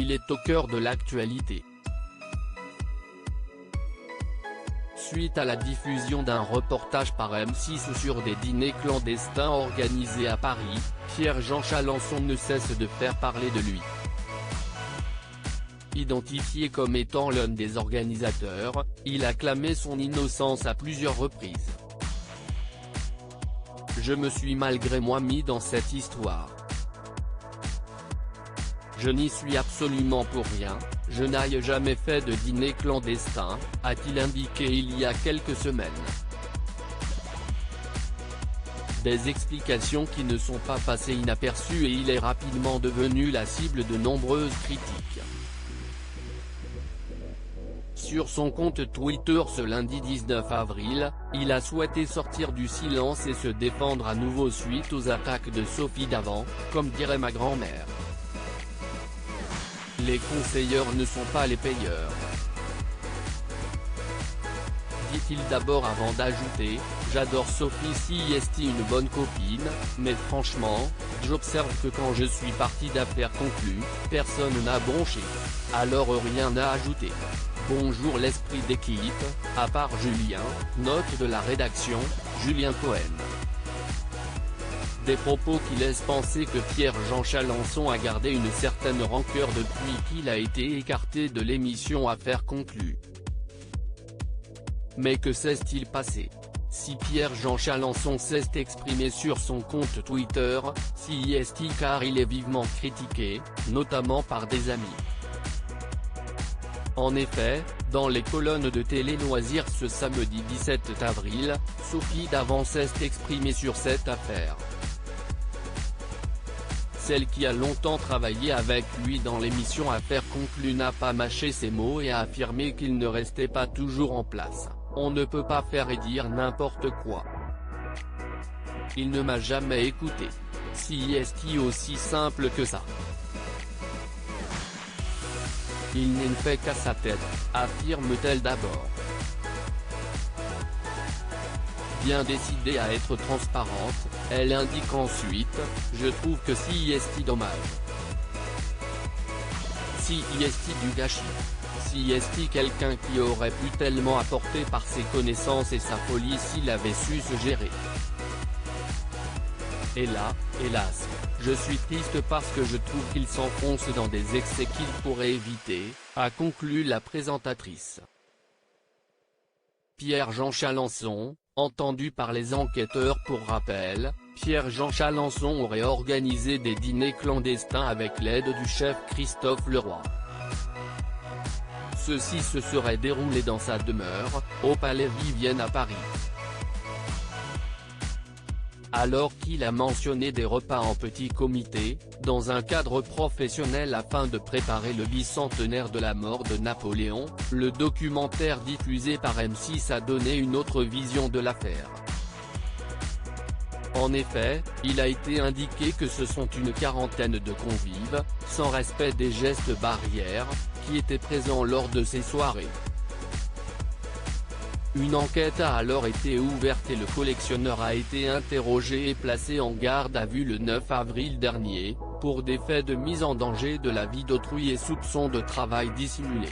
il est au cœur de l'actualité. Suite à la diffusion d'un reportage par M6 sur des dîners clandestins organisés à Paris, Pierre-Jean Chalancon ne cesse de faire parler de lui. Identifié comme étant l'un des organisateurs, il a clamé son innocence à plusieurs reprises. Je me suis malgré moi mis dans cette histoire. Je n'y suis absolument pour rien, je n'ai jamais fait de dîner clandestin, a-t-il indiqué il y a quelques semaines. Des explications qui ne sont pas passées inaperçues et il est rapidement devenu la cible de nombreuses critiques. Sur son compte Twitter ce lundi 19 avril, il a souhaité sortir du silence et se défendre à nouveau suite aux attaques de Sophie Davant, comme dirait ma grand-mère. Les conseilleurs ne sont pas les payeurs. Dit-il d'abord avant d'ajouter, j'adore Sophie si est une bonne copine, mais franchement, j'observe que quand je suis parti d'affaires conclues, personne n'a bronché. Alors rien à ajouter. Bonjour l'esprit d'équipe, à part Julien, note de la rédaction, Julien Cohen. Des propos qui laissent penser que Pierre-Jean Chalancon a gardé une certaine rancœur depuis qu'il a été écarté de l'émission Affaires conclues. Mais que s'est-il passé? Si Pierre-Jean Chalancon s'est exprimé sur son compte Twitter, c'est car il est vivement critiqué, notamment par des amis. En effet, dans les colonnes de Télé Loisirs ce samedi 17 avril, Sophie Davant s'est exprimée sur cette affaire. Celle qui a longtemps travaillé avec lui dans l'émission Affaires conclues n'a pas mâché ses mots et a affirmé qu'il ne restait pas toujours en place. On ne peut pas faire et dire n'importe quoi. Il ne m'a jamais écouté. C'est aussi simple que ça. Il n'est fait qu'à sa tête, affirme-t-elle d'abord. Bien décidée à être transparente, elle indique ensuite, je trouve que c'est dommage. C'est du gâchis. C'est quelqu'un qui aurait pu tellement apporter par ses connaissances et sa folie s'il avait su se gérer. Et là, hélas, je suis triste parce que je trouve qu'il s'enfonce dans des excès qu'il pourrait éviter, a conclu la présentatrice. Pierre-Jean Chalancon, entendu par les enquêteurs pour rappel, Pierre-Jean Chalancon aurait organisé des dîners clandestins avec l'aide du chef Christophe Leroy. Ceux-ci se seraient déroulés dans sa demeure, au Palais Vivienne à Paris. Alors qu'il a mentionné des repas en petit comité, dans un cadre professionnel afin de préparer le bicentenaire de la mort de Napoléon, le documentaire diffusé par M6 a donné une autre vision de l'affaire. En effet, il a été indiqué que ce sont une quarantaine de convives, sans respect des gestes barrières, qui étaient présents lors de ces soirées. Une enquête a alors été ouverte et le collectionneur a été interrogé et placé en garde à vue le 9 avril dernier, pour des faits de mise en danger de la vie d'autrui et soupçon de travail dissimulé.